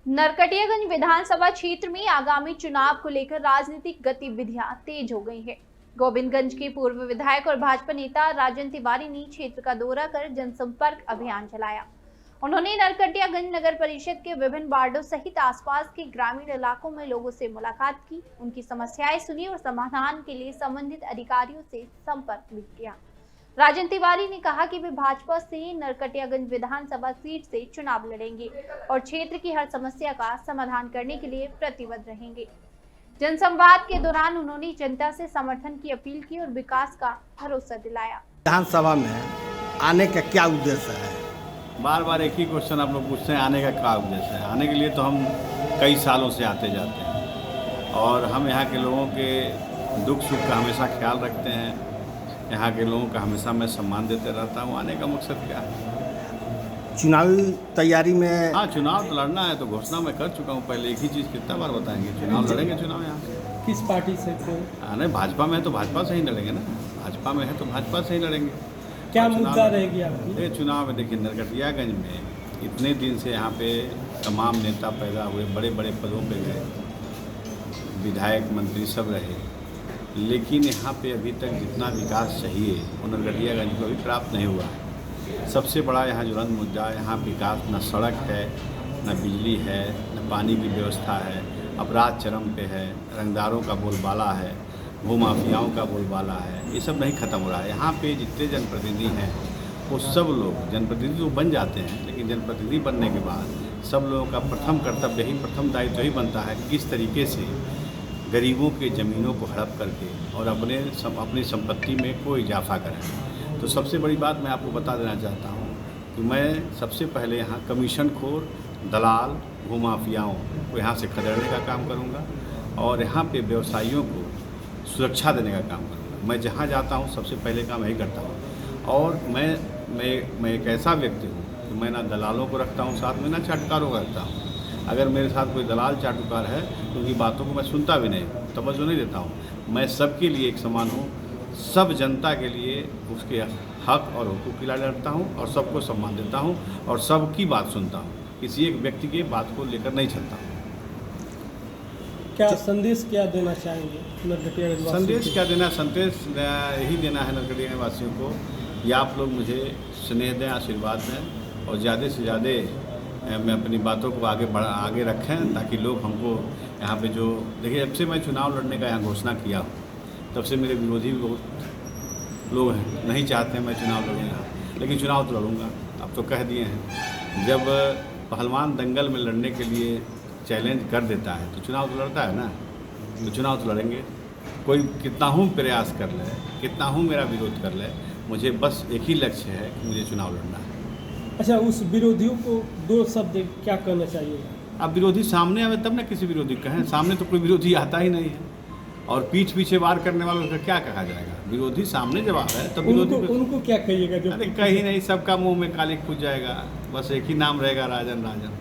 नरकटियागंज विधानसभा क्षेत्र में आगामी चुनाव को लेकर राजनीतिक गतिविधियां तेज हो गई हैं। गोविंदगंज के पूर्व विधायक और भाजपा नेता राजन तिवारी ने क्षेत्र का दौरा कर जनसंपर्क अभियान चलाया। उन्होंने नरकटियागंज नगर परिषद के विभिन्न वार्डों सहित आसपास के ग्रामीण इलाकों में लोगों से मुलाकात की, उनकी समस्याएं सुनी और समाधान के लिए संबंधित अधिकारियों से संपर्क भी किया। राजन तिवारी ने कहा कि वे भाजपा से नरकटियागंज विधानसभा सीट से चुनाव लड़ेंगे और क्षेत्र की हर समस्या का समाधान करने के लिए प्रतिबद्ध रहेंगे। जनसंवाद के दौरान उन्होंने जनता से समर्थन की अपील की और विकास का भरोसा दिलाया। विधानसभा में आने का क्या उद्देश्य है? बार बार एक ही क्वेश्चन आप लोग पूछते हैं, आने का क्या उद्देश्य है? आने के लिए तो हम कई सालों से आते जाते हैं और हम यहाँ के लोगों के दुख सुख का हमेशा ख्याल रखते हैं। यहाँ के लोगों का हमेशा मैं सम्मान देते रहता हूँ। आने का मकसद क्या है? चुनावी तैयारी में हाँ, चुनाव तो लड़ना है तो घोषणा मैं कर चुका हूँ पहले। एक ही चीज़ कितना बार बताएंगे? चुनाव लड़ेंगे। चुनाव यहाँ से किस पार्टी से? नहीं, भाजपा में है तो भाजपा से ही लड़ेंगे ना। भाजपा में है तो भाजपा से ही लड़ेंगे। क्या मुद्दा रहेगी आपकी? ये चुनाव में देखिए, नरकटियागंज में इतने दिन से यहाँ पे तमाम नेता पैदा हुए, बड़े बड़े पदों पे गए, विधायक मंत्री सब रहे, लेकिन यहाँ पे अभी तक जितना विकास चाहिए वो नरकटियागंज को अभी प्राप्त नहीं हुआ है। सबसे बड़ा यहाँ ज्वलंत मुद्दा, यहाँ विकास न सड़क है, न बिजली है, न पानी की व्यवस्था है, अपराध चरम पे है, रंगदारों का बोलबाला है, भूमाफियाओं का बोलबाला है। ये सब नहीं ख़त्म हो रहा है। यहाँ पे जितने जनप्रतिनिधि हैं वो सब लोग जनप्रतिनिधि तो बन जाते हैं, लेकिन जनप्रतिनिधि बनने के बाद सब लोगों का प्रथम कर्तव्य ही, प्रथम दायित्व ही बनता है कि किस तरीके से गरीबों के ज़मीनों को हड़प करके और अपनी संपत्ति में कोई इजाफा करें। तो सबसे बड़ी बात मैं आपको बता देना चाहता हूँ कि मैं सबसे पहले यहाँ कमीशन खोर, दलाल, भूमाफियाओं को यहाँ से खदेड़ने का काम करूँगा और यहाँ पे व्यवसायियों को सुरक्षा देने का काम करूँगा। मैं जहाँ जाता हूँ सबसे पहले काम यही करता हूँ। और मैं एक ऐसा व्यक्ति हूँ कि मैं ना दलालों को रखता हूँ साथ में, ना चाटकारों को रखता हूँ। अगर मेरे साथ कोई दलाल चाटुकार है तो उनकी बातों को मैं सुनता भी नहीं, तवज्जो नहीं देता हूँ। मैं सबके लिए एक समान हूँ, सब जनता के लिए उसके हक और हुकूक के लिए लड़ता हूँ और सबको सम्मान देता हूँ और सबकी बात सुनता हूँ। किसी एक व्यक्ति की बात को लेकर नहीं चलता हूँ। क्या संदेश क्या देना चाहेंगे नरकटियागंज वासियों? संदेश क्या देना? संदेश यही देना है नरकटियागंज वासियों को कि आप लोग मुझे स्नेह दें, आशीर्वाद दें और ज़्यादा से ज़्यादा मैं अपनी बातों को आगे रखें, ताकि लोग हमको यहाँ पे जो देखिए, जब से मैं चुनाव लड़ने का यहाँ घोषणा किया तब से मेरे विरोधी भी बहुत लोग हैं, नहीं चाहते हैं मैं चुनाव लड़ूँ यहाँ, लेकिन चुनाव तो लड़ूँगा। अब तो कह दिए हैं, जब पहलवान दंगल में लड़ने के लिए चैलेंज कर देता है तो चुनाव तो लड़ता है ना। तो चुनाव तो लड़ेंगे। कोई कितना हूँ प्रयास कर ले, कितना हूँ मेरा विरोध कर ले, मुझे बस एक ही लक्ष्य है कि मुझे चुनाव लड़ना है। अच्छा, उस विरोधियों को दो शब्द क्या कहना चाहिए? अब विरोधी सामने आवे तब ना किसी विरोधी कहें। सामने तो कोई विरोधी आता ही नहीं है और पीठ पीछे वार करने वालों का क्या कहा जाएगा? विरोधी सामने जब आ रहा है तब विरोधी उनको क्या कहिएगा? अरे कहीं नहीं, सबका मुंह में कालिक पूज जाएगा। बस एक ही नाम रहेगा, राजन राजन।